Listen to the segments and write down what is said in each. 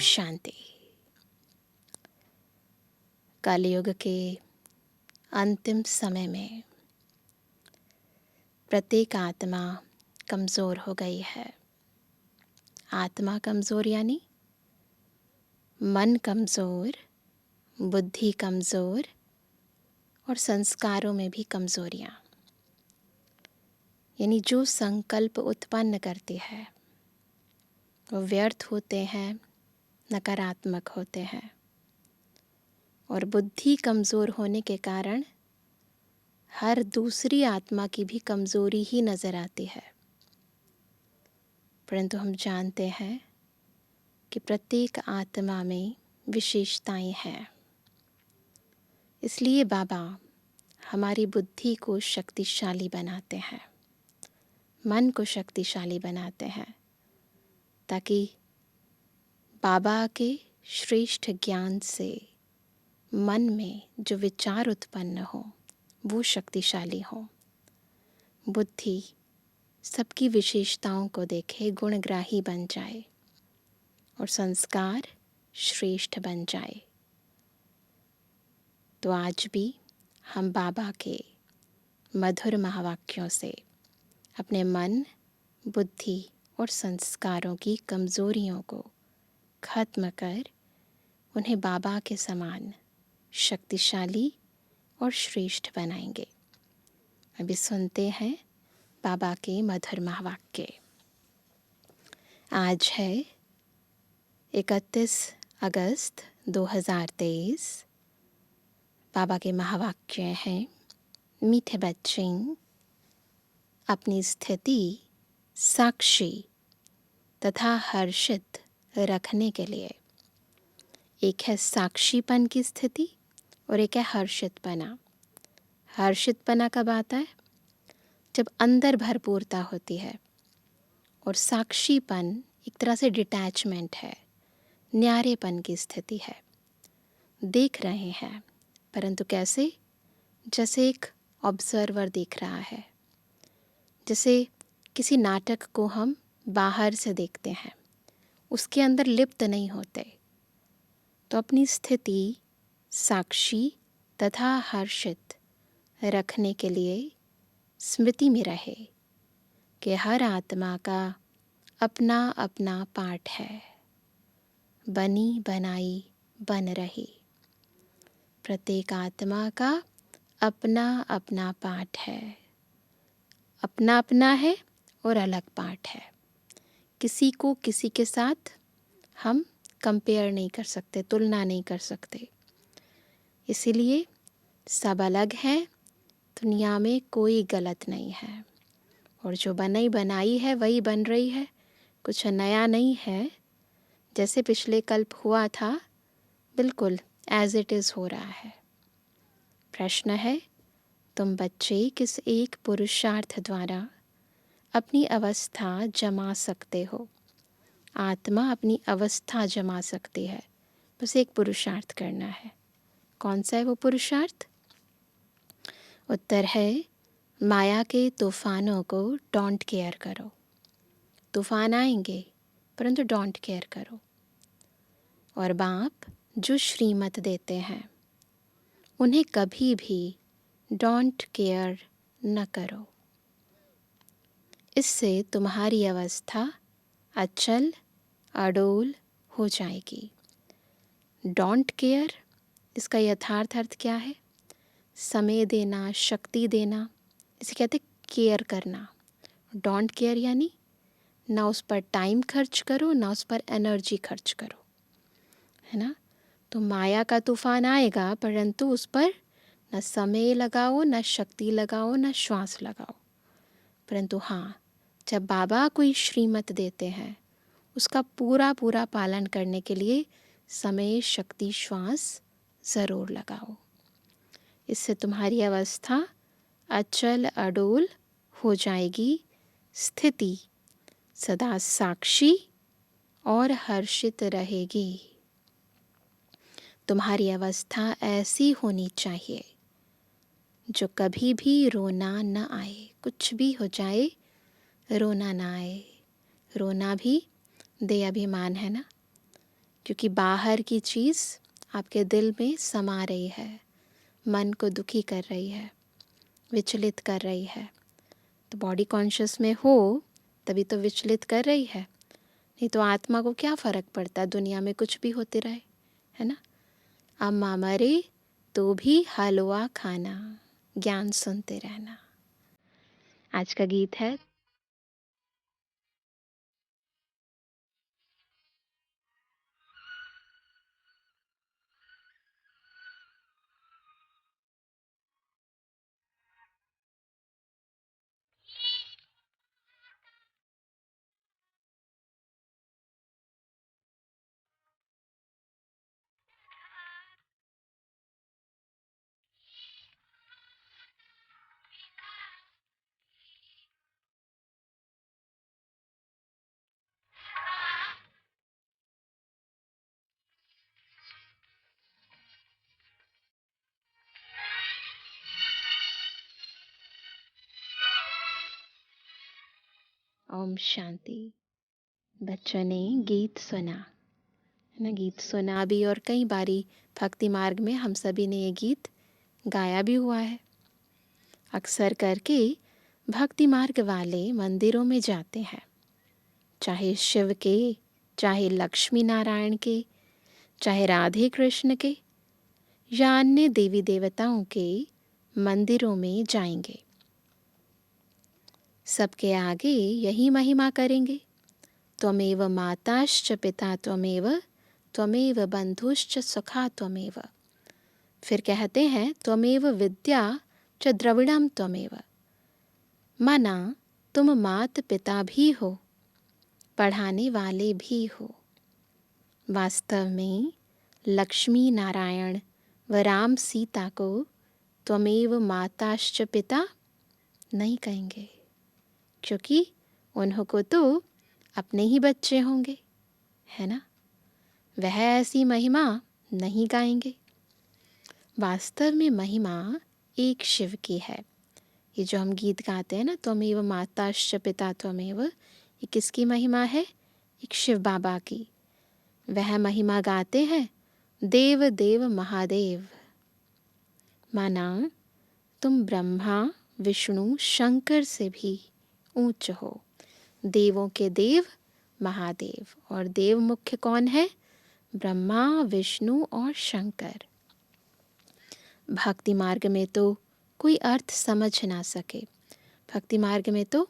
शांति। कलयुग के अंतिम समय में प्रत्येक आत्मा कमज़ोर हो गई है। आत्मा कमज़ोर यानी मन कमज़ोर, बुद्धि कमज़ोर और संस्कारों में भी कमज़ोरियाँ। यानी जो संकल्प उत्पन्न करती है वो व्यर्थ होते हैं, नकारात्मक होते हैं। और बुद्धि कमज़ोर होने के कारण हर दूसरी आत्मा की भी कमज़ोरी ही नज़र आती है। परंतु हम जानते हैं कि प्रत्येक आत्मा में विशेषताएं हैं। इसलिए बाबा हमारी बुद्धि को शक्तिशाली बनाते हैं, मन को शक्तिशाली बनाते हैं, ताकि बाबा के श्रेष्ठ ज्ञान से मन में जो विचार उत्पन्न हो वो शक्तिशाली हो। बुद्धि सबकी विशेषताओं को देखे, गुणग्राही बन जाए और संस्कार श्रेष्ठ बन जाए। तो आज भी हम बाबा के मधुर महावाक्यों से अपने मन, बुद्धि और संस्कारों की कमज़ोरियों को खत्म कर उन्हें बाबा के समान शक्तिशाली और श्रेष्ठ बनाएंगे। अभी सुनते हैं बाबा के मधुर महावाक्य। आज है 31 अगस्त 2023। बाबा के महावाक्य हैं, मीठे बच्चे अपनी स्थिति साक्षी तथा हर्षित रखने के लिए, एक है साक्षीपन की स्थिति और एक है हर्षितपना। हर्षितपना कब आता है? जब अंदर भरपूरता होती है। और साक्षीपन एक तरह से डिटैचमेंट है, न्यारेपन की स्थिति है। देख रहे हैं, परंतु कैसे? जैसे एक ऑब्जर्वर देख रहा है। जैसे किसी नाटक को हम बाहर से देखते हैं, उसके अंदर लिप्त नहीं होते। तो अपनी स्थिति साक्षी तथा हर्षित रखने के लिए स्मृति में रहे कि हर आत्मा का अपना अपना पाठ है, बनी बनाई बन रही। प्रत्येक आत्मा का अपना अपना पाठ है, अपना अपना है और अलग पाठ है। किसी को किसी के साथ हम कंपेयर नहीं कर सकते, तुलना नहीं कर सकते। इसीलिए सब अलग है, दुनिया में कोई गलत नहीं है। और जो बनाई बनाई है वही बन रही है, कुछ नया नहीं है। जैसे पिछले कल्प हुआ था, बिल्कुल एज इट इज़ हो रहा है। प्रश्न है, तुम बच्चे किस एक पुरुषार्थ द्वारा अपनी अवस्था जमा सकते हो? आत्मा अपनी अवस्था जमा सकती है, बस एक पुरुषार्थ करना है। कौन सा है वो पुरुषार्थ? उत्तर है, माया के तूफानों को डोंट केयर करो। तूफान आएंगे परंतु डोंट केयर करो। और बाप जो श्रीमत देते हैं उन्हें कभी भी डोंट केयर न करो। इससे तुम्हारी अवस्था अचल अडोल हो जाएगी। डोंट केयर, इसका यथार्थ अर्थ क्या है? समय देना, शक्ति देना, इसे कहते केयर करना। डोंट केयर यानी ना उस पर टाइम खर्च करो, ना उस पर एनर्जी खर्च करो, है ना। तो माया का तूफान आएगा, परंतु उस पर न समय लगाओ, न शक्ति लगाओ, न श्वास लगाओ। परंतु हाँ, जब बाबा कोई श्रीमत देते हैं उसका पूरा पूरा पालन करने के लिए समय, शक्ति, श्वास ज़रूर लगाओ। इससे तुम्हारी अवस्था अचल अडोल हो जाएगी। स्थिति सदा साक्षी और हर्षित रहेगी। तुम्हारी अवस्था ऐसी होनी चाहिए जो कभी भी रोना न आए। कुछ भी हो जाए, रोना ना आए। रोना भी दे अभिमान है ना। क्योंकि बाहर की चीज़ आपके दिल में समा रही है, मन को दुखी कर रही है, विचलित कर रही है। तो बॉडी कॉन्शियस में हो तभी तो विचलित कर रही है, नहीं तो आत्मा को क्या फ़र्क पड़ता, दुनिया में कुछ भी होते रहे, है ना। अम्मा मरे तो भी हलवा खाना, ज्ञान सुनते रहना। आज का गीत है ओम शांति। बच्चों ने गीत सुना, है ना, गीत सुना भी, और कई बारी भक्ति मार्ग में हम सभी ने ये गीत गाया भी हुआ है। अक्सर करके भक्ति मार्ग वाले मंदिरों में जाते हैं, चाहे शिव के, चाहे लक्ष्मी नारायण के, चाहे राधे कृष्ण के, या अन्य देवी देवताओं के मंदिरों में जाएंगे। सबके आगे यही महिमा करेंगे, त्वमेव माताश्च पिता त्वमेव, त्वमेव बंधुश्च सखा त्वमेव। फिर कहते हैं त्वमेव विद्या च द्रविड़म त्वमेव, माना तुम मात पिता भी हो, पढ़ाने वाले भी हो। वास्तव में लक्ष्मी नारायण व राम सीता को त्वमेव माताश्च पिता नहीं कहेंगे, क्योंकि उन्हों को तो अपने ही बच्चे होंगे, है ना। वह ऐसी महिमा नहीं गाएंगे। वास्तव में महिमा एक शिव की है। ये जो हम गीत गाते हैं ना, त्वमेव माताश्च पिता त्वमेव, ये किसकी महिमा है? एक शिव बाबा की। वह महिमा गाते हैं देव देव महादेव, माना तुम ब्रह्मा विष्णु शंकर से भी ऊंच हो। देवों के देव महादेव, और देव मुख्य कौन है? ब्रह्मा विष्णु और शंकर। भक्ति मार्ग में तो कोई अर्थ समझ ना सके, भक्ति मार्ग में तो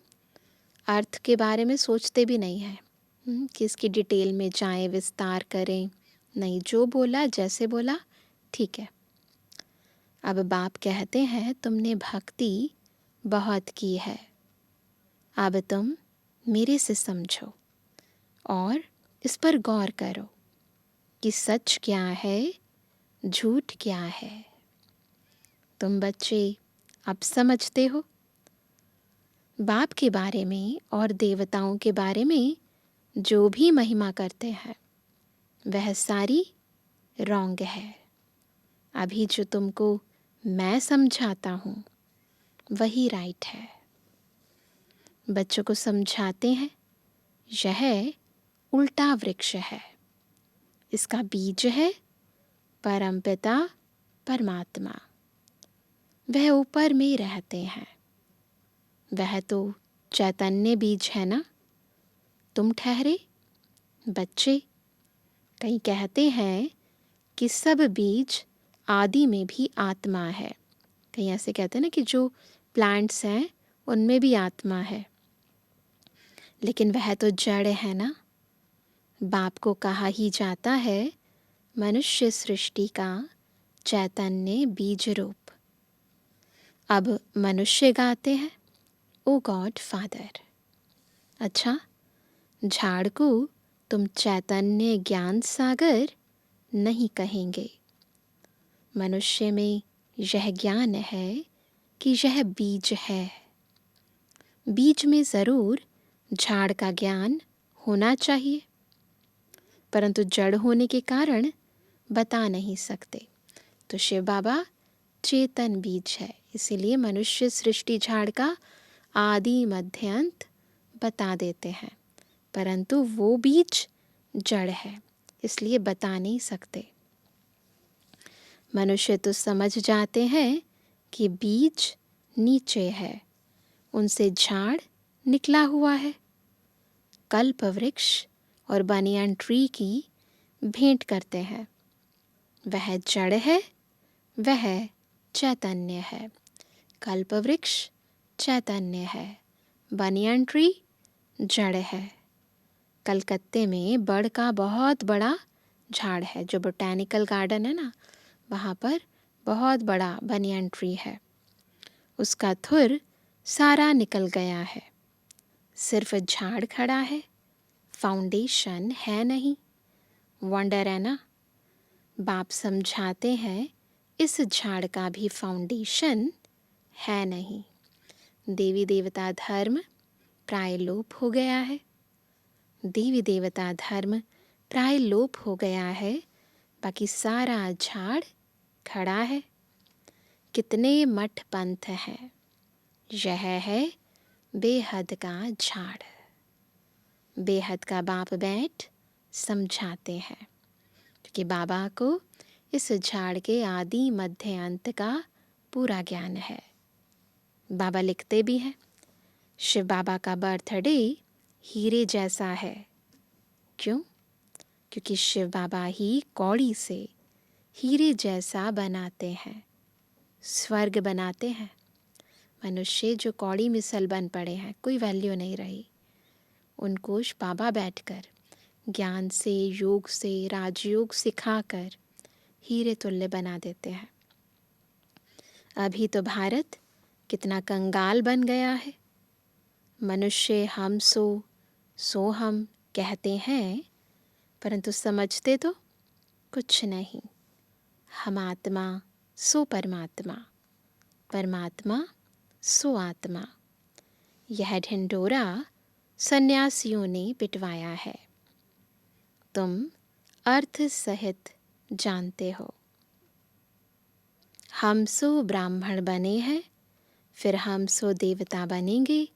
अर्थ के बारे में सोचते भी नहीं है कि इसकी डिटेल में जाएं, विस्तार करें। नहीं, जो बोला जैसे बोला ठीक है। अब बाप कहते हैं तुमने भक्ति बहुत की है, अब तुम मेरे से समझो और इस पर गौर करो कि सच क्या है, झूठ क्या है। तुम बच्चे अब समझते हो। बाप के बारे में और देवताओं के बारे में जो भी महिमा करते हैं वह सारी रॉन्ग है। अभी जो तुमको मैं समझाता हूँ वही राइट है। बच्चों को समझाते हैं यह उल्टा वृक्ष है, इसका बीज है परमपिता परमात्मा, वह ऊपर में रहते हैं। वह तो चैतन्य बीज है ना, तुम ठहरे बच्चे। कई कहते हैं कि सब बीज आदि में भी आत्मा है। कई ऐसे कहते हैं ना कि जो प्लांट्स हैं उनमें भी आत्मा है, लेकिन वह तो जड़ है ना। बाप को कहा ही जाता है मनुष्य सृष्टि का चैतन्य बीज रूप। अब मनुष्य गाते हैं ओ गॉड फादर। अच्छा, झाड़ को तुम चैतन्य ज्ञान सागर नहीं कहेंगे। मनुष्य में यह ज्ञान है कि यह बीज है। बीज में ज़रूर झाड़ का ज्ञान होना चाहिए, परंतु जड़ होने के कारण बता नहीं सकते। तो शिव बाबा चेतन बीज है, इसीलिए मनुष्य सृष्टि झाड़ का आदि मध्य अंत बता देते हैं, परंतु वो बीज जड़ है, इसलिए बता नहीं सकते। मनुष्य तो समझ जाते हैं कि बीज नीचे है, उनसे झाड़ निकला हुआ है। कल्प वृक्ष और बनियान ट्री की भेंट करते हैं। वह जड़ है, वह चैतन्य है। कल्प वृक्ष चैतन्य है, बनियान ट्री जड़ है। कलकत्ते में बड़ का बहुत बड़ा झाड़ है, जो बोटैनिकल गार्डन है ना, वहाँ पर बहुत बड़ा बनियान ट्री है। उसका थुर सारा निकल गया है, सिर्फ झाड़ खड़ा है, फाउंडेशन है नहीं। वंडर है ना। बाप समझाते हैं इस झाड़ का भी फाउंडेशन है नहीं। देवी देवता धर्म प्राय लोप हो गया है। देवी देवता धर्म प्राय लोप हो गया है, बाकी सारा झाड़ खड़ा है। कितने मठ पंथ हैं, यह है बेहद का झाड़। बेहद का बाप बैठ समझाते हैं, क्योंकि बाबा को इस झाड़ के आदि मध्य अंत का पूरा ज्ञान है। बाबा लिखते भी हैं, शिव बाबा का बर्थडे हीरे जैसा है। क्यों? क्योंकि शिव बाबा ही कौड़ी से हीरे जैसा बनाते हैं, स्वर्ग बनाते हैं। मनुष्य जो कौड़ी मिसल बन पड़े हैं, कोई वैल्यू नहीं रही। उनको बाबा बैठकर ज्ञान से, योग से, राजयोग सिखाकर हीरे तुल्य बना देते हैं। अभी तो भारत कितना कंगाल बन गया है। मनुष्य हम सो हम कहते हैं, परंतु समझते तो कुछ नहीं। हम आत्मा सो परमात्मा, परमात्मा सो आत्मा। यह ढिंढोरा सन्यासियों ने पिटवाया है। तुम अर्थ सहित जानते हो। हम सो ब्राह्मण बने हैं, फिर हम सो देवता बनेंगे,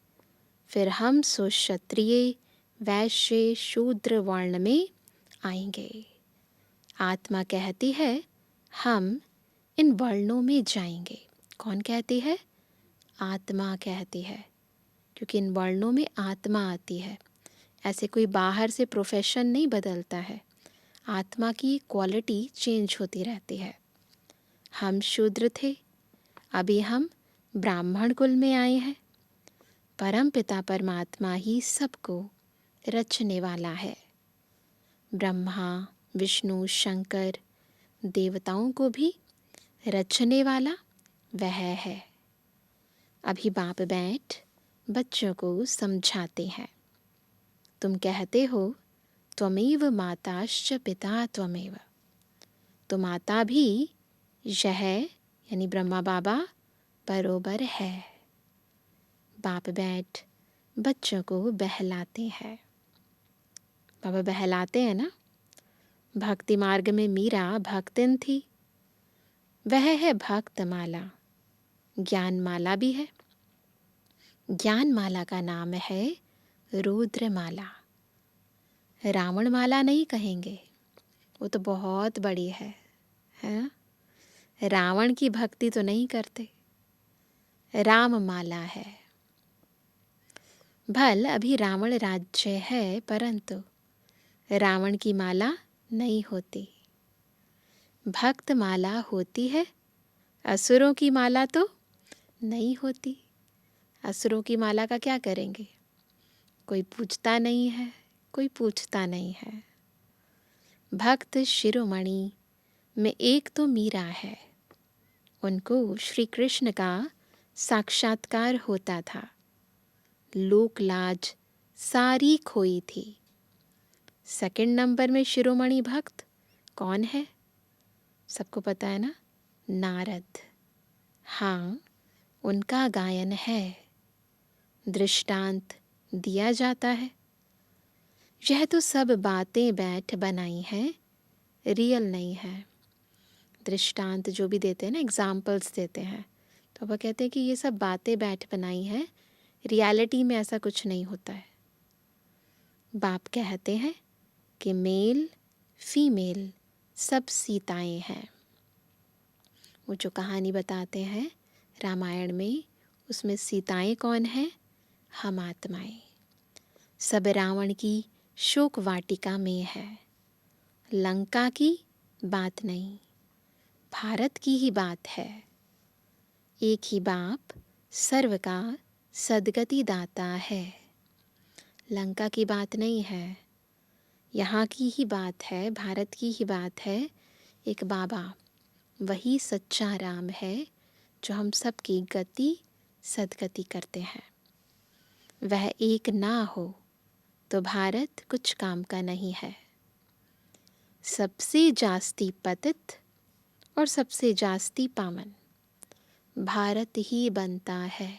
फिर हम सो क्षत्रिय, वैश्य, शूद्र वर्ण में आएंगे। आत्मा कहती है हम इन वर्णों में जाएंगे। कौन कहती है? आत्मा कहती है, क्योंकि इन वर्णों में आत्मा आती है। ऐसे कोई बाहर से प्रोफेशन नहीं बदलता है। आत्मा की क्वालिटी चेंज होती रहती है। हम शूद्र थे, अभी हम ब्राह्मण कुल में आए हैं। परम पिता परमात्मा ही सबको रचने वाला है। ब्रह्मा, विष्णु, शंकर, देवताओं को भी रचने वाला वह है। अभी बाप बैठ बच्चों को समझाते हैं। तुम कहते हो त्वमेव माताश्च पिता त्वमेव। तो माता भी यह यानी ब्रह्मा बाबा बरोबर है। बाप बैठ बच्चों को बहलाते हैं। बाबा बहलाते हैं ना। भक्ति मार्ग में मीरा भक्तिन थी, वह है भक्त माला। ज्ञान माला भी है। ज्ञान माला का नाम है रुद्र माला। रावण माला नहीं कहेंगे, वो तो बहुत बड़ी है? रावण की भक्ति तो नहीं करते। राम माला है। भल अभी रावण राज्य है, परंतु रावण की माला नहीं होती। भक्त माला होती है, असुरों की माला तो नहीं होती। असुरों की माला का क्या करेंगे? कोई पूछता नहीं है, कोई पूछता नहीं है। भक्त शिरोमणि में एक तो मीरा है। उनको श्री कृष्ण का साक्षात्कार होता था। लोक लाज सारी खोई थी। सेकंड नंबर में शिरोमणि भक्त कौन है? सबको पता है ना, नारद। हाँ, उनका गायन है, दृष्टांत दिया जाता है। यह तो सब बातें बैठ बनाई हैं, रियल नहीं है। दृष्टांत जो भी देते हैं ना, एग्जाम्पल्स देते हैं, तो वह कहते हैं कि ये सब बातें बैठ बनाई हैं, रियलिटी में ऐसा कुछ नहीं होता है। बाप कहते हैं कि मेल फीमेल सब सीताएं हैं। वो जो कहानी बताते हैं रामायण में, उसमें सीताएं कौन हैं? हम आत्माएं। सब रावण की शोक वाटिका में है। लंका की बात नहीं, भारत की ही बात है। एक ही बाप सर्व का सद्गति दाता है। लंका की बात नहीं है, यहाँ की ही बात है, भारत की ही बात है। एक बाबा, वही सच्चा राम है जो हम सबकी गति सद्गति करते हैं। वह एक ना हो तो भारत कुछ काम का नहीं है। सबसे जास्ती पतित और सबसे जास्ती पावन भारत ही बनता है।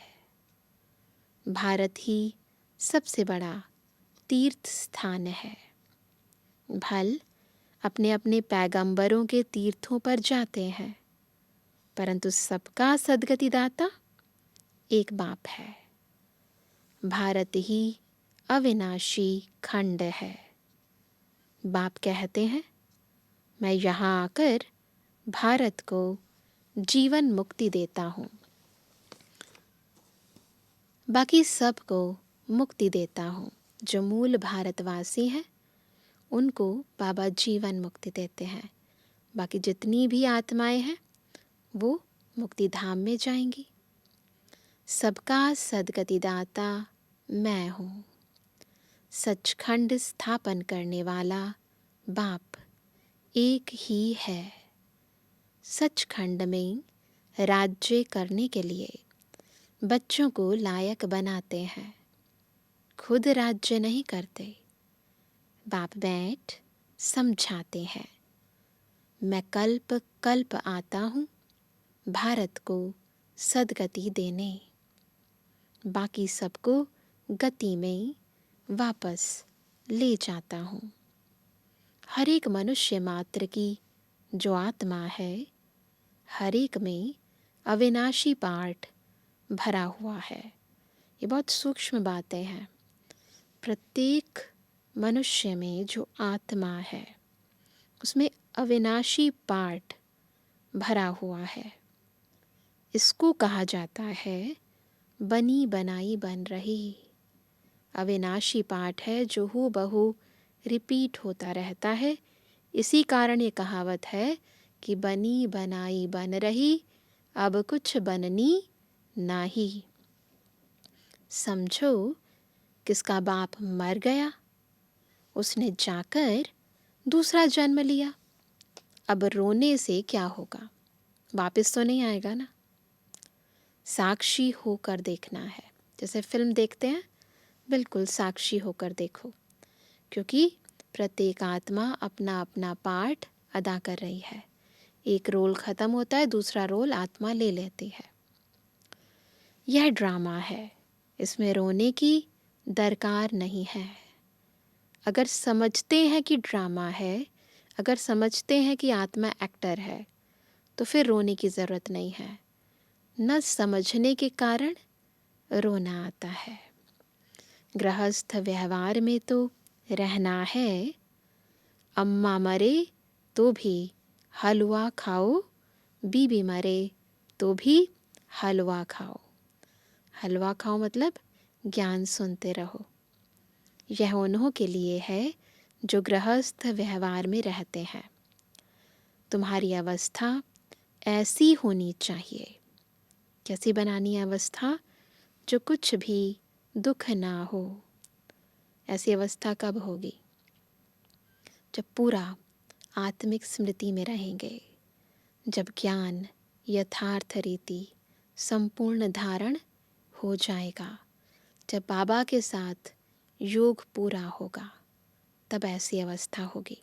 भारत ही सबसे बड़ा तीर्थ स्थान है। भल अपने अपने पैगंबरों के तीर्थों पर जाते हैं, परंतु सबका सद्गति दाता एक बाप है। भारत ही अविनाशी खंड है। बाप कहते हैं, मैं यहाँ आकर भारत को जीवन मुक्ति देता हूँ, बाकी सबको मुक्ति देता हूँ। जो मूल भारतवासी हैं उनको बाबा जीवन मुक्ति देते हैं। बाकी जितनी भी आत्माएं हैं वो मुक्ति धाम में जाएंगी। सबका सद्गतिदाता मैं हूँ। सचखंड स्थापन करने वाला बाप एक ही है। सचखंड में राज्य करने के लिए बच्चों को लायक बनाते हैं, खुद राज्य नहीं करते। बाप बैठ समझाते हैं, मैं कल्प कल्प आता हूँ भारत को सद्गति देने, बाकी सबको गति में वापस ले जाता हूँ। हर एक मनुष्य मात्र की जो आत्मा है, हर एक में अविनाशी पाठ भरा हुआ है। ये बहुत सूक्ष्म बातें हैं। प्रत्येक मनुष्य में जो आत्मा है उसमें अविनाशी पाठ भरा हुआ है। इसको कहा जाता है बनी बनाई बन रही। अविनाशी पाठ है जो हूबहू रिपीट होता रहता है। इसी कारण ये कहावत है कि बनी बनाई बन रही, अब कुछ बननी नाही। समझो, किसका बाप मर गया, उसने जाकर दूसरा जन्म लिया। अब रोने से क्या होगा? वापस तो नहीं आएगा ना। साक्षी होकर देखना है। जैसे फिल्म देखते हैं, बिल्कुल साक्षी होकर देखो, क्योंकि प्रत्येक आत्मा अपना अपना पार्ट अदा कर रही है। एक रोल ख़त्म होता है, दूसरा रोल आत्मा ले लेती है। यह ड्रामा है, इसमें रोने की दरकार नहीं है। अगर समझते हैं कि ड्रामा है, अगर समझते हैं कि आत्मा एक्टर है, तो फिर रोने की ज़रूरत नहीं है। न समझने के कारण रोना आता है। गृहस्थ व्यवहार में तो रहना है। अम्मा मरे तो भी हलवा खाओ, बीबी मरे तो भी हलवा खाओ। हलवा खाओ मतलब ज्ञान सुनते रहो। यह उन्हों के लिए है जो गृहस्थ व्यवहार में रहते हैं। तुम्हारी अवस्था ऐसी होनी चाहिए। कैसी बनानी अवस्था? जो कुछ भी दुख ना हो। ऐसी अवस्था कब होगी? जब पूरा आत्मिक स्मृति में रहेंगे, जब ज्ञान यथार्थ रीति संपूर्ण धारण हो जाएगा, जब बाबा के साथ योग पूरा होगा, तब ऐसी अवस्था होगी।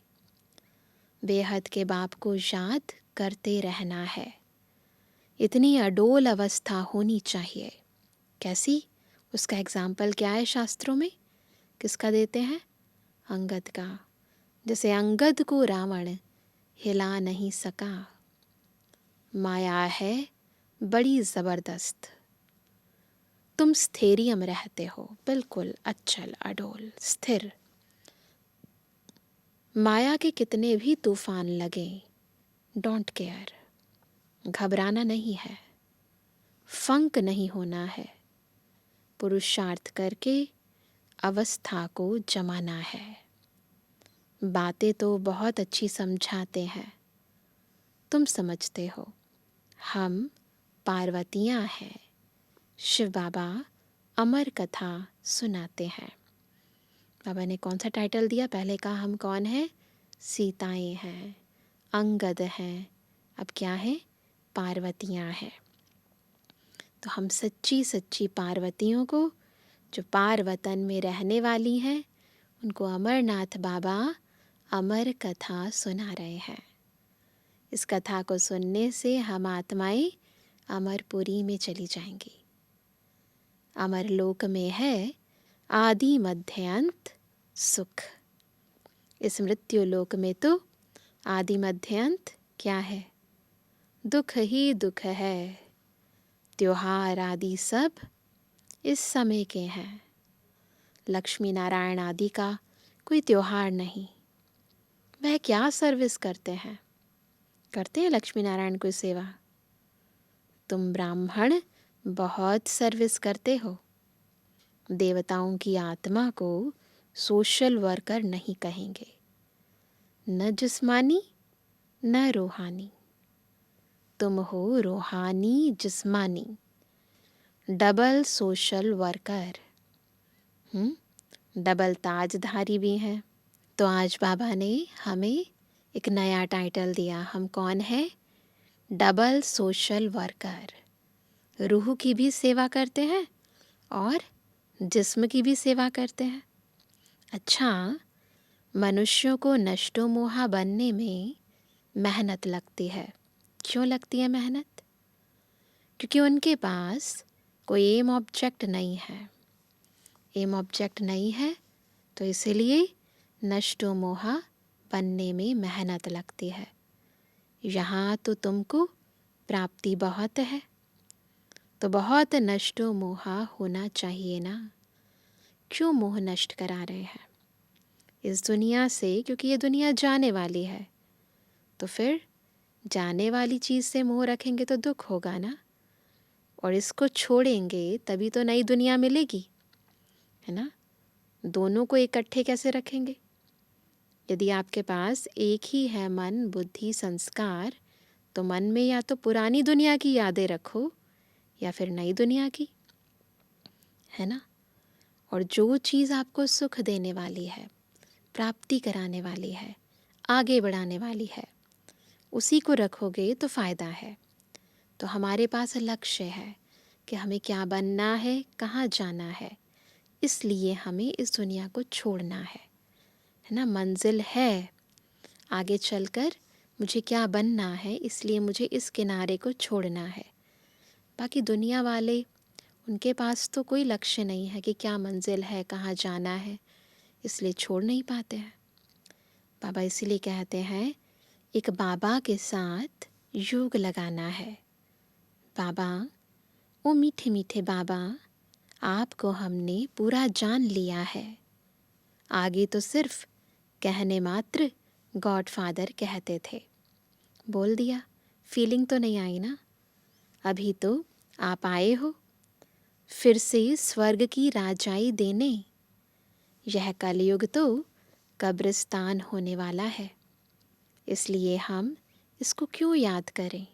बेहद के बाप को याद करते रहना है। इतनी अडोल अवस्था होनी चाहिए। कैसी? उसका एग्जाम्पल क्या है शास्त्रों में? किसका देते हैं? अंगद का। जैसे अंगद को रावण हिला नहीं सका। माया है बड़ी ज़बरदस्त। तुम स्थैर्य में रहते हो, बिल्कुल अचल अडोल स्थिर। माया के कितने भी तूफान लगें, डोंट केयर, घबराना नहीं है, फंक नहीं होना है, पुरुषार्थ करके अवस्था को जमाना है। बातें तो बहुत अच्छी समझाते हैं, तुम समझते हो, हम पार्वतियाँ हैं, शिव बाबा अमर कथा सुनाते हैं। बाबा ने कौन सा टाइटल दिया? पहले कहा हम कौन हैं? सीताएं हैं, अंगद हैं, अब क्या है? पार्वतियाँ हैं। तो हम सच्ची सच्ची पार्वतियों को, जो पार्वतन में रहने वाली हैं, उनको अमरनाथ बाबा अमर कथा सुना रहे हैं। इस कथा को सुनने से हम आत्माएं अमरपुरी में चली जाएंगी। अमरलोक में है आदि मध्य अंत सुख। इस मृत्यु लोक में तो आदि मध्य अंत क्या है? दुख ही दुख है। त्योहार आदि सब इस समय के हैं। लक्ष्मी नारायण आदि का कोई त्योहार नहीं। वह क्या सर्विस करते हैं? करते हैं लक्ष्मी नारायण कोई सेवा? तुम ब्राह्मण बहुत सर्विस करते हो। देवताओं की आत्मा को सोशल वर्कर नहीं कहेंगे, न जिस्मानी न रूहानी। तुम हो रूहानी जिस्मानी, डबल सोशल वर्कर, डबल ताजधारी भी हैं। तो आज बाबा ने हमें एक नया टाइटल दिया। हम कौन है? Double social worker. रूह की भी सेवा करते हैं और जिस्म की भी सेवा करते हैं। अच्छा, मनुष्यों को नष्टो मोहा बनने में मेहनत लगती है। क्यों लगती है मेहनत? क्योंकि उनके पास कोई एम ऑब्जेक्ट नहीं है। एम ऑब्जेक्ट नहीं है तो इसीलिए नष्टो मोहा बनने में मेहनत लगती है। यहाँ तो तुमको प्राप्ति बहुत है, तो बहुत नष्टो मोहा होना चाहिए ना। क्यों मोह नष्ट करा रहे हैं इस दुनिया से? क्योंकि ये दुनिया जाने वाली है। तो फिर जाने वाली चीज़ से मोह रखेंगे तो दुख होगा ना। और इसको छोड़ेंगे तभी तो नई दुनिया मिलेगी, है ना। दोनों को इकट्ठे कैसे रखेंगे? यदि आपके पास एक ही है मन, बुद्धि, संस्कार, तो मन में या तो पुरानी दुनिया की यादें रखो या फिर नई दुनिया की, है ना। और जो चीज़ आपको सुख देने वाली है, प्राप्ति कराने वाली है, आगे बढ़ाने वाली है, उसी को रखोगे तो फ़ायदा है। तो हमारे पास लक्ष्य है कि हमें क्या बनना है, कहाँ जाना है, इसलिए हमें इस दुनिया को छोड़ना है ना। मंजिल है आगे चलकर, मुझे क्या बनना है, इसलिए मुझे इस किनारे को छोड़ना है। बाकी दुनिया वाले, उनके पास तो कोई लक्ष्य नहीं है कि क्या मंजिल है, कहाँ जाना है, इसलिए छोड़ नहीं पाते हैं। बाबा इसीलिए कहते हैं एक बाबा के साथ योग लगाना है। बाबा, ओ मीठे मीठे बाबा, आपको हमने पूरा जान लिया है। आगे तो सिर्फ कहने मात्र गॉडफादर कहते थे, बोल दिया, फीलिंग तो नहीं आई ना। अभी तो आप आए हो फिर से स्वर्ग की राजाई देने। यह कलयुग तो कब्रिस्तान होने वाला है, इसलिए हम इसको क्यों याद करें।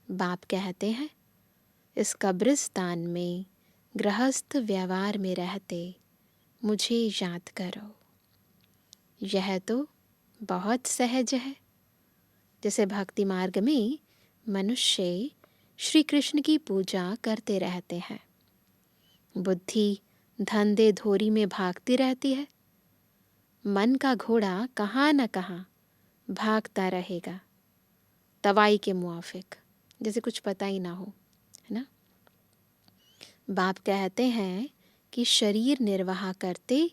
बाप कहते हैं इस कब्रिस्तान में गृहस्थ व्यवहार में रहते मुझे याद करो। यह तो बहुत सहज है। जैसे भक्ति मार्ग में मनुष्य श्री कृष्ण की पूजा करते रहते हैं, बुद्धि धंधे धोरी में भागती रहती है, मन का घोड़ा कहाँ न कहाँ भागता रहेगा तवाई के मुआफिक, जैसे कुछ पता ही ना हो, है ना। बाप कहते हैं कि शरीर निर्वाह करते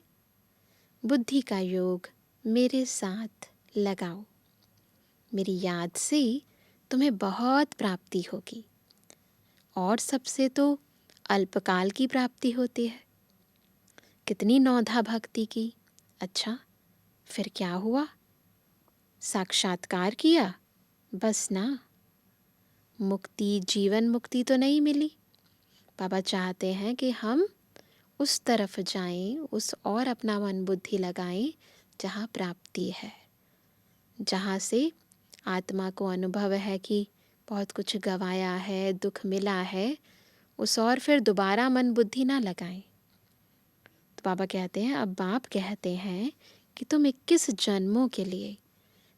बुद्धि का योग मेरे साथ लगाओ। मेरी याद से तुम्हें बहुत प्राप्ति होगी, और सबसे तो अल्पकाल की प्राप्ति होती है। कितनी नौधा भक्ति की, अच्छा फिर क्या हुआ? साक्षात्कार किया, बस ना। मुक्ति, जीवन मुक्ति तो नहीं मिली। बाबा चाहते हैं कि हम उस तरफ जाएं, उस और अपना मन बुद्धि लगाएं जहाँ प्राप्ति है, जहाँ से आत्मा को अनुभव है कि बहुत कुछ गंवाया है, दुख मिला है, उस और फिर दोबारा मन बुद्धि ना लगाएं। तो बाबा कहते हैं, अब बाप कहते हैं कि तुम 21 जन्मों के लिए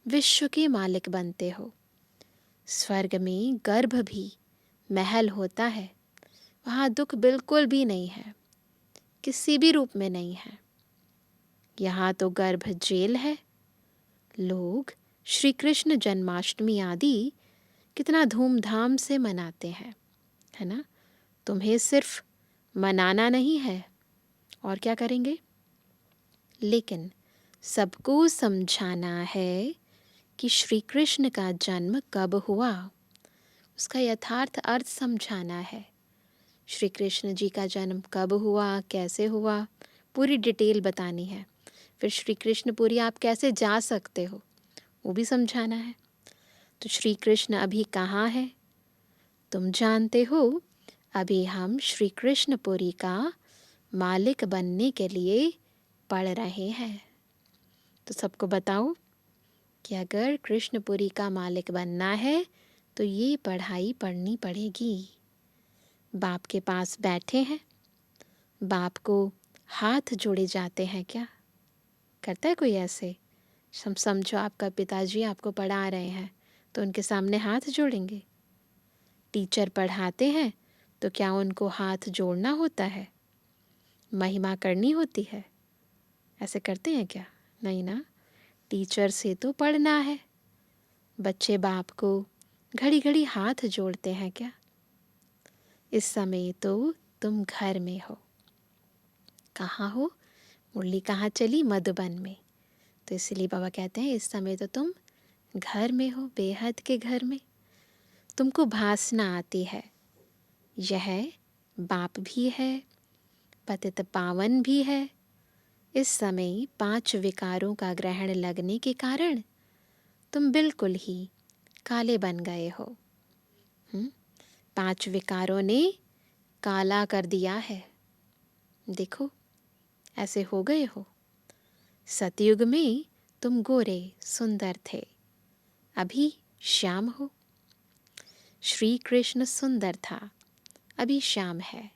विश्व के मालिक बनते हो। स्वर्ग में गर्भ भी महल होता है, वहाँ दुख बिल्कुल भी नहीं है, किसी भी रूप में नहीं है। यहाँ तो गर्भ जेल है। लोग श्री कृष्ण जन्माष्टमी आदि कितना धूमधाम से मनाते हैं, है ना। तुम्हें सिर्फ मनाना नहीं है, और क्या करेंगे? लेकिन सबको समझाना है कि श्री कृष्ण का जन्म कब हुआ, उसका यथार्थ अर्थ समझाना है। श्री कृष्ण जी का जन्म कब हुआ, कैसे हुआ, पूरी डिटेल बतानी है। फिर श्री कृष्णपुरी आप कैसे जा सकते हो, वो भी समझाना है। तो श्री कृष्ण अभी कहाँ है, तुम जानते हो। अभी हम श्री कृष्णपुरी का मालिक बनने के लिए पढ़ रहे हैं। तो सबको बताओ कि अगर कृष्णपुरी का मालिक बनना है तो ये पढ़ाई पढ़नी पड़ेगी। बाप के पास बैठे हैं, बाप को हाथ जोड़े जाते हैं क्या? करता है कोई ऐसे? समझो आपका पिताजी आपको पढ़ा रहे हैं तो उनके सामने हाथ जोड़ेंगे? टीचर पढ़ाते हैं तो क्या उनको हाथ जोड़ना होता है, महिमा करनी होती है? ऐसे करते हैं क्या? नहीं ना। टीचर से तो पढ़ना है। बच्चे बाप को घड़ी घड़ी हाथ जोड़ते हैं क्या? इस समय तो तुम घर में हो। कहाँ हो? मुरली कहाँ चली? मधुबन में। तो इसलिए बाबा कहते हैं इस समय तो तुम घर में हो, बेहद के घर में। तुमको भासना आती है, यह बाप भी है, पतित पावन भी है। इस समय 5 विकारों का ग्रहण लगने के कारण तुम बिल्कुल ही काले बन गए हो। 5 विकारों ने काला कर दिया है। देखो, ऐसे हो गए हो। सतयुग में तुम गोरे सुंदर थे, अभी श्याम हो। श्री कृष्ण सुंदर था, अभी श्याम है।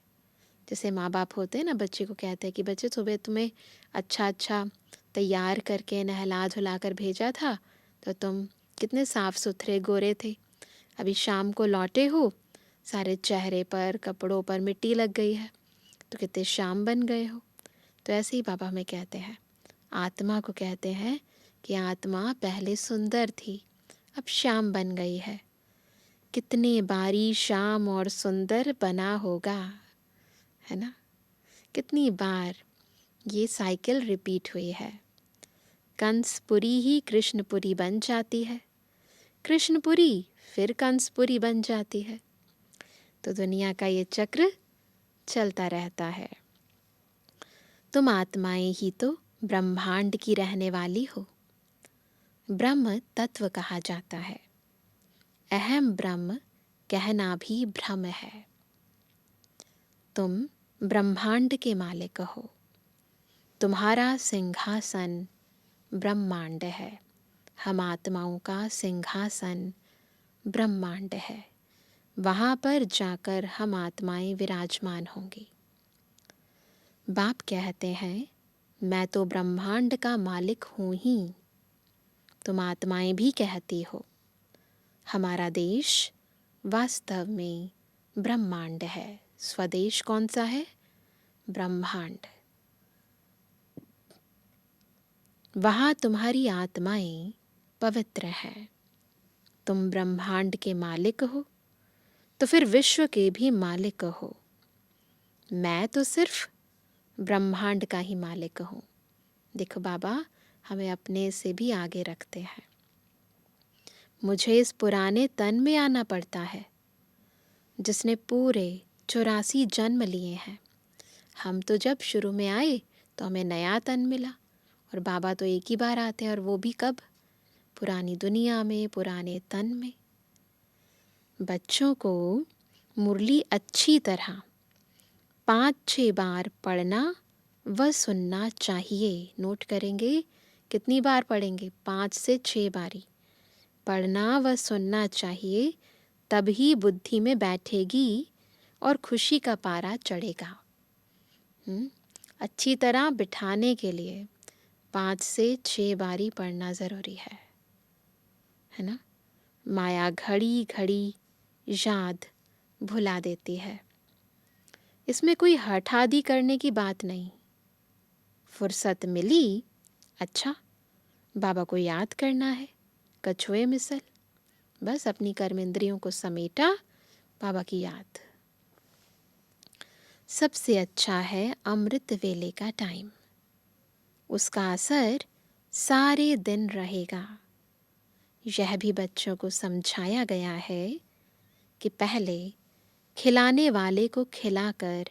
जैसे माँ बाप होते हैं ना, बच्चे को कहते हैं कि बच्चे सुबह तुम्हें अच्छा अच्छा तैयार करके नहला धुला कर भेजा था तो तुम कितने साफ सुथरे गोरे थे, अभी शाम को लौटे हो, सारे चेहरे पर कपड़ों पर मिट्टी लग गई है, तो कितने श्याम बन गए हो। तो ऐसे ही बाबा हमें कहते हैं, आत्मा को कहते हैं कि आत्मा पहले सुंदर थी, अब श्याम बन गई है। कितने बारी श्याम और सुंदर बना होगा, है ना। कितनी बार ये साइकिल रिपीट हुई है। कंसपुरी ही कृष्णपुरी बन जाती है, कृष्णपुरी फिर कंसपुरी बन जाती है। तो दुनिया का ये चक्र चलता रहता है। तुम आत्माएं ही तो ब्रह्मांड की रहने वाली हो। ब्रह्म तत्व कहा जाता है। अहम ब्रह्म कहना भी भ्रम है। तुम ब्रह्मांड के मालिक हो। तुम्हारा सिंहासन ब्रह्मांड है। हम आत्माओं का सिंहासन ब्रह्मांड है। वहाँ पर जाकर हम आत्माएं विराजमान होंगी। बाप कहते हैं, मैं तो ब्रह्मांड का मालिक हूँ ही। तुम आत्माएं भी कहती हो। हमारा देश वास्तव में ब्रह्मांड है। स्वदेश कौन सा है? ब्रह्मांड। वहाँ तुम्हारी आत्माएं पवित्र हैं। तुम ब्रह्मांड के मालिक हो तो फिर विश्व के भी मालिक हो। मैं तो सिर्फ ब्रह्मांड का ही मालिक हूँ। देखो बाबा हमें अपने से भी आगे रखते हैं। मुझे इस पुराने तन में आना पड़ता है जिसने पूरे 84 जन्म लिए हैं। हम तो जब शुरू में आए तो हमें नया तन मिला और बाबा तो एक ही बार आते हैं, और वो भी कब? पुरानी दुनिया में, पुराने तन में। बच्चों को मुरली अच्छी तरह 5-6 बार पढ़ना व सुनना चाहिए। नोट करेंगे कितनी बार पढ़ेंगे? 5 से 6 बारी पढ़ना व सुनना चाहिए, तभी बुद्धि में बैठेगी और खुशी का पारा चढ़ेगा। अच्छी तरह बिठाने के लिए 5 से 6 बारी पढ़ना ज़रूरी है ना? माया घड़ी घड़ी याद भुला देती है। इसमें कोई हठ आदि करने की बात नहीं। फुर्सत मिली, अच्छा बाबा को याद करना है, कछुए मिसल, बस अपनी कर्म इंद्रियों को समेटा, बाबा की याद। सबसे अच्छा है अमृत वेले का टाइम, उसका असर सारे दिन रहेगा। यह भी बच्चों को समझाया गया है कि पहले खिलाने वाले को खिलाकर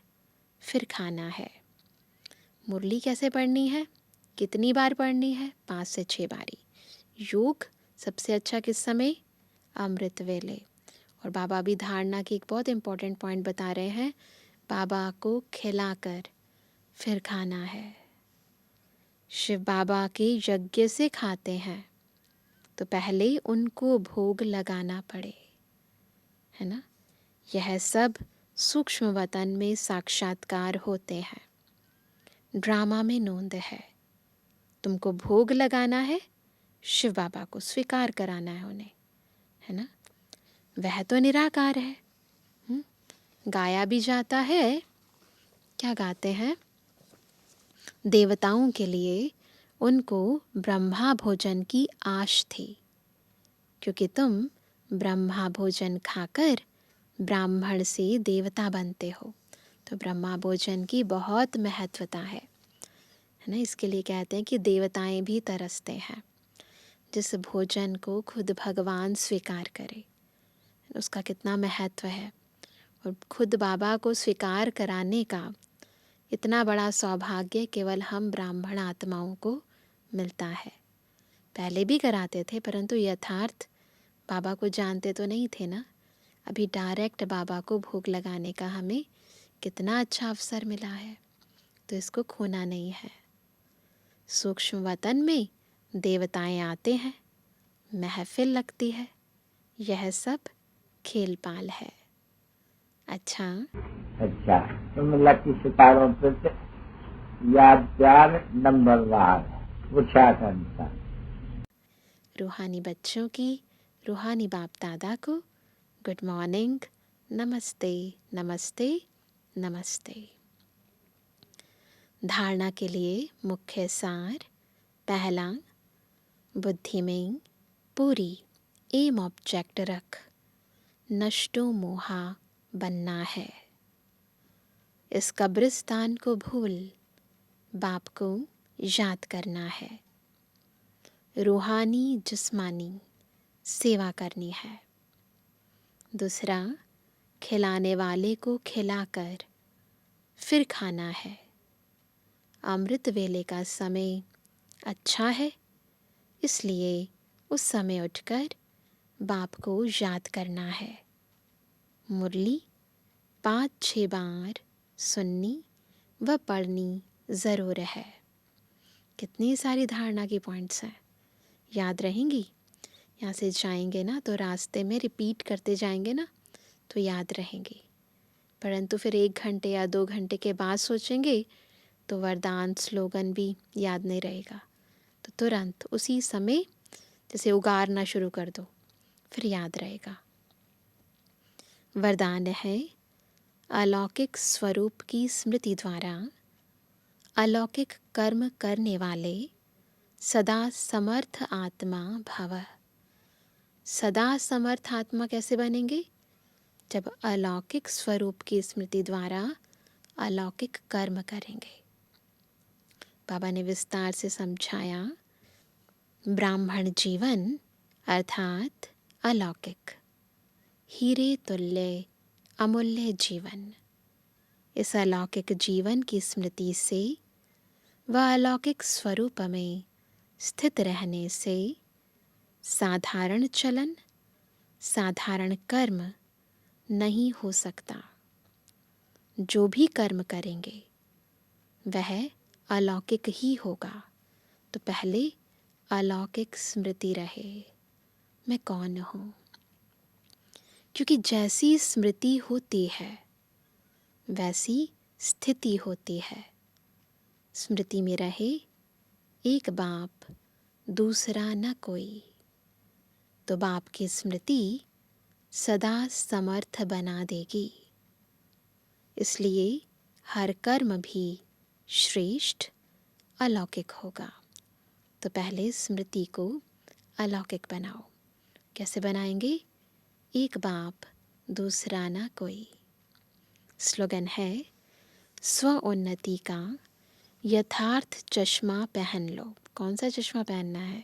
फिर खाना है। मुरली कैसे पढ़नी है? कितनी बार पढ़नी है? 5 से 6 बारी। योग सबसे अच्छा किस समय? अमृत वेले। और बाबा भी धारणा की एक बहुत इम्पोर्टेंट पॉइंट बता रहे हैं, बाबा को खिलाकर फिर खाना है। शिव बाबा के यज्ञ से खाते हैं तो पहले उनको भोग लगाना पड़े, है ना? यह सब सूक्ष्म वतन में साक्षात्कार होते हैं, ड्रामा में नोंद है। तुमको भोग लगाना है, शिव बाबा को स्वीकार कराना है उन्हें, है ना? वह तो निराकार है। गाया भी जाता है, क्या गाते हैं? देवताओं के लिए उनको ब्रह्मा भोजन की आश थी, क्योंकि तुम ब्रह्मा भोजन खाकर ब्राह्मण से देवता बनते हो। तो ब्रह्मा भोजन की बहुत महत्वता है ना? इसके लिए कहते हैं कि देवताएं भी तरसते हैं। जिस भोजन को खुद भगवान स्वीकार करे, उसका कितना महत्व है। और खुद बाबा को स्वीकार कराने का इतना बड़ा सौभाग्य केवल हम ब्राह्मण आत्माओं को मिलता है। पहले भी कराते थे, परंतु यथार्थ बाबा को जानते तो नहीं थे ना। अभी डायरेक्ट बाबा को भोग लगाने का हमें कितना अच्छा अवसर मिला है, तो इसको खोना नहीं है। सूक्ष्म वतन में देवताएं आते हैं, महफिल लगती है, यह सब खेल पाल है। अच्छा तो मतलब कि सितारों पर याद प्यार नंबरवार पूछा करता। रूहानी बच्चों की रूहानी बाप दादा को गुड मॉर्निंग, नमस्ते नमस्ते नमस्ते। धारणा के लिए मुख्य सार। पहला, बुद्धि में पूरी एम ऑब्जेक्ट रख नष्टो मोहा बनना है। इस कब्रिस्तान को भूल बाप को याद करना है। रूहानी जिस्मानी सेवा करनी है। दूसरा, खिलाने वाले को खिलाकर फिर खाना है। अमृत वेले का समय अच्छा है, इसलिए उस समय उठकर बाप को याद करना है। मुरली 5-6 बार सुननी व पढ़नी ज़रूर है। कितनी सारी धारणा की पॉइंट्स हैं, याद रहेंगी? यहाँ से जाएंगे ना तो रास्ते में रिपीट करते जाएंगे ना तो याद रहेंगी, परंतु फिर 1 घंटे या 2 घंटे के बाद सोचेंगे तो वरदान स्लोगन भी याद नहीं रहेगा। तो तुरंत उसी समय जैसे उगारना शुरू कर दो, फिर याद रहेगा। वरदान है, अलौकिक स्वरूप की स्मृति द्वारा अलौकिक कर्म करने वाले सदा समर्थ आत्मा भव। सदा समर्थ आत्मा कैसे बनेंगे? जब अलौकिक स्वरूप की स्मृति द्वारा अलौकिक कर्म करेंगे। बाबा ने विस्तार से समझाया, ब्राह्मण जीवन अर्थात अलौकिक, हीरे तुल्य अमूल्य जीवन। इस अलौकिक जीवन की स्मृति से व अलौकिक स्वरूप में स्थित रहने से साधारण चलन, साधारण कर्म नहीं हो सकता। जो भी कर्म करेंगे वह अलौकिक ही होगा। तो पहले अलौकिक स्मृति रहे, मैं कौन हूँ। क्योंकि जैसी स्मृति होती है वैसी स्थिति होती है। स्मृति में रहे एक बाप दूसरा न कोई, तो बाप की स्मृति सदा समर्थ बना देगी। इसलिए हर कर्म भी श्रेष्ठ अलौकिक होगा। तो पहले स्मृति को अलौकिक बनाओ। कैसे बनाएंगे? एक बाप दूसरा ना कोई। स्लोगन है, स्व उन्नति का यथार्थ चश्मा पहन लो। कौन सा चश्मा पहनना है?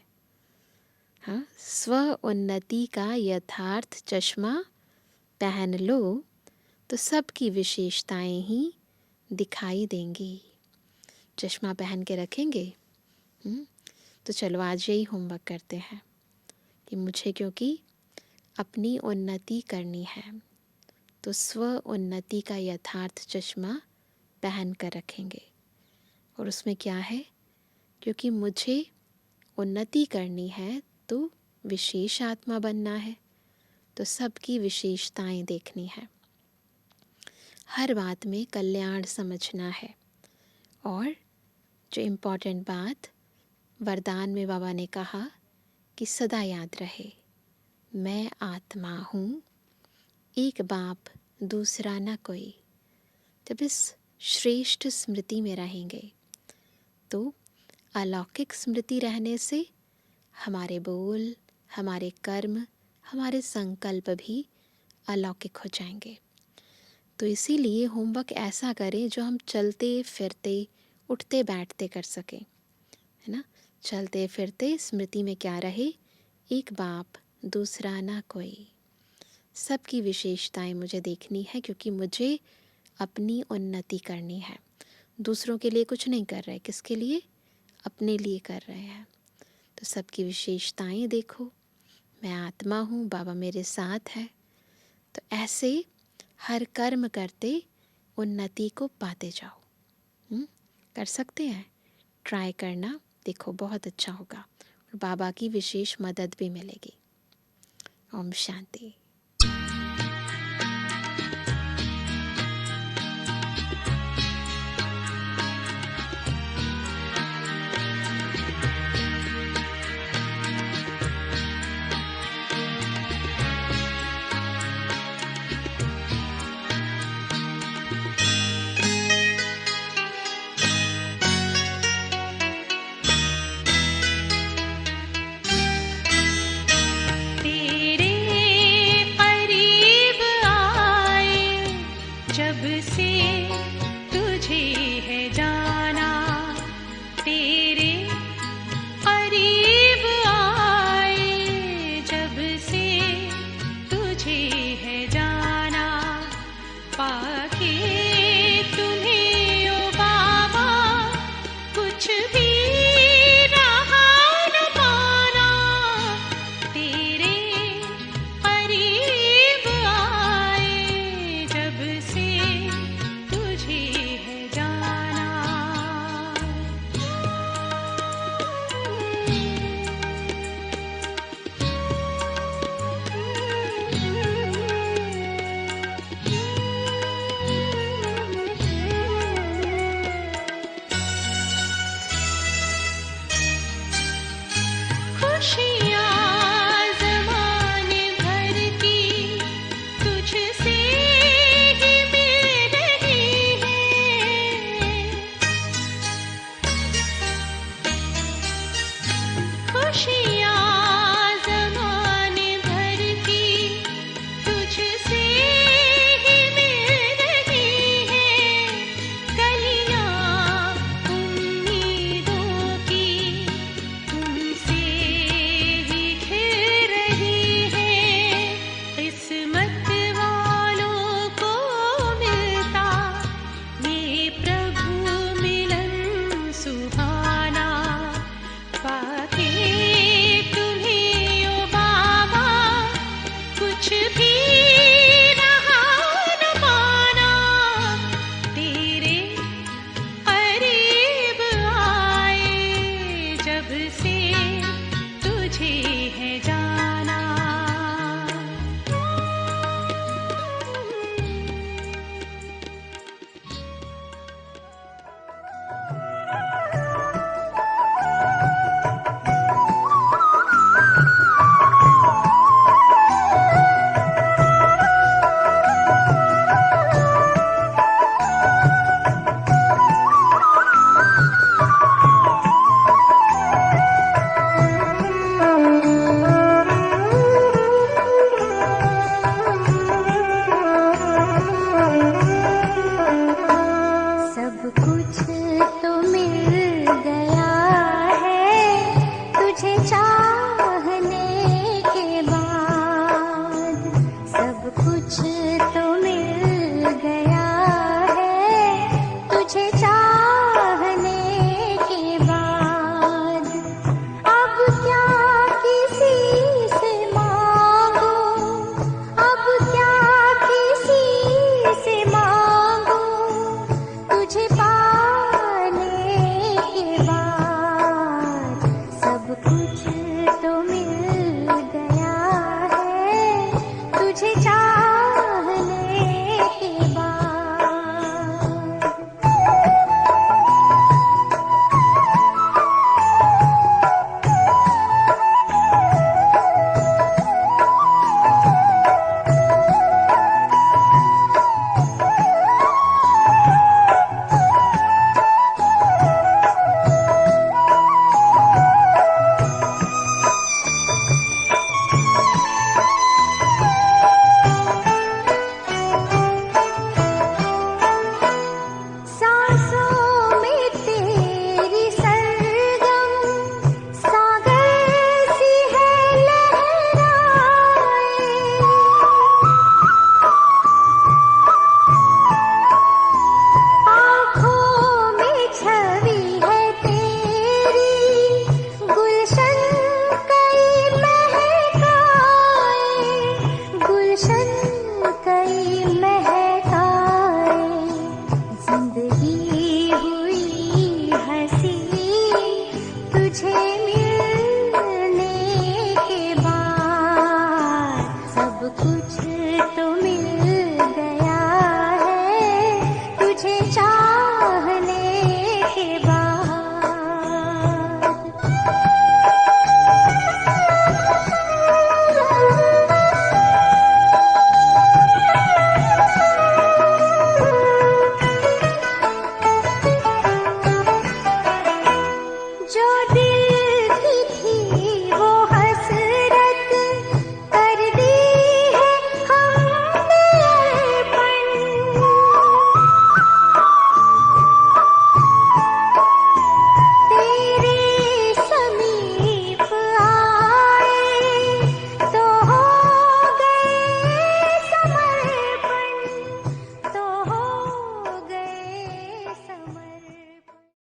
हाँ, स्व उन्नति का यथार्थ चश्मा पहन लो तो सबकी विशेषताएं ही दिखाई देंगी। चश्मा पहन के रखेंगे। तो चलो आज यही होमवर्क करते हैं कि मुझे क्योंकि अपनी उन्नति करनी है तो स्व उन्नति का यथार्थ चश्मा पहन कर रखेंगे। और उसमें क्या है? क्योंकि मुझे उन्नति करनी है तो विशेष आत्मा बनना है, तो सबकी विशेषताएं देखनी है, हर बात में कल्याण समझना है। और जो इम्पोर्टेंट बात वरदान में बाबा ने कहा कि सदा याद रहे, मैं आत्मा हूँ, एक बाप दूसरा न कोई। जब इस श्रेष्ठ स्मृति में रहेंगे तो अलौकिक स्मृति रहने से हमारे बोल, हमारे कर्म, हमारे संकल्प भी अलौकिक हो जाएंगे। तो इसीलिए होमवर्क ऐसा करें जो हम चलते फिरते उठते बैठते कर सकें, है ना। चलते फिरते स्मृति में क्या रहे? एक बाप दूसरा ना कोई। सबकी विशेषताएं मुझे देखनी है क्योंकि मुझे अपनी उन्नति करनी है। दूसरों के लिए कुछ नहीं कर रहे, किसके लिए? अपने लिए कर रहे हैं। तो सबकी विशेषताएं देखो, मैं आत्मा हूँ, बाबा मेरे साथ है। तो ऐसे हर कर्म करते उन्नति को पाते जाओ। कर सकते हैं, ट्राई करना, देखो बहुत अच्छा होगा और बाबा की विशेष मदद भी मिलेगी। ओम शांति। जब से तुझे है जाना, तेरे करीब आए। जब से तुझे है जाना,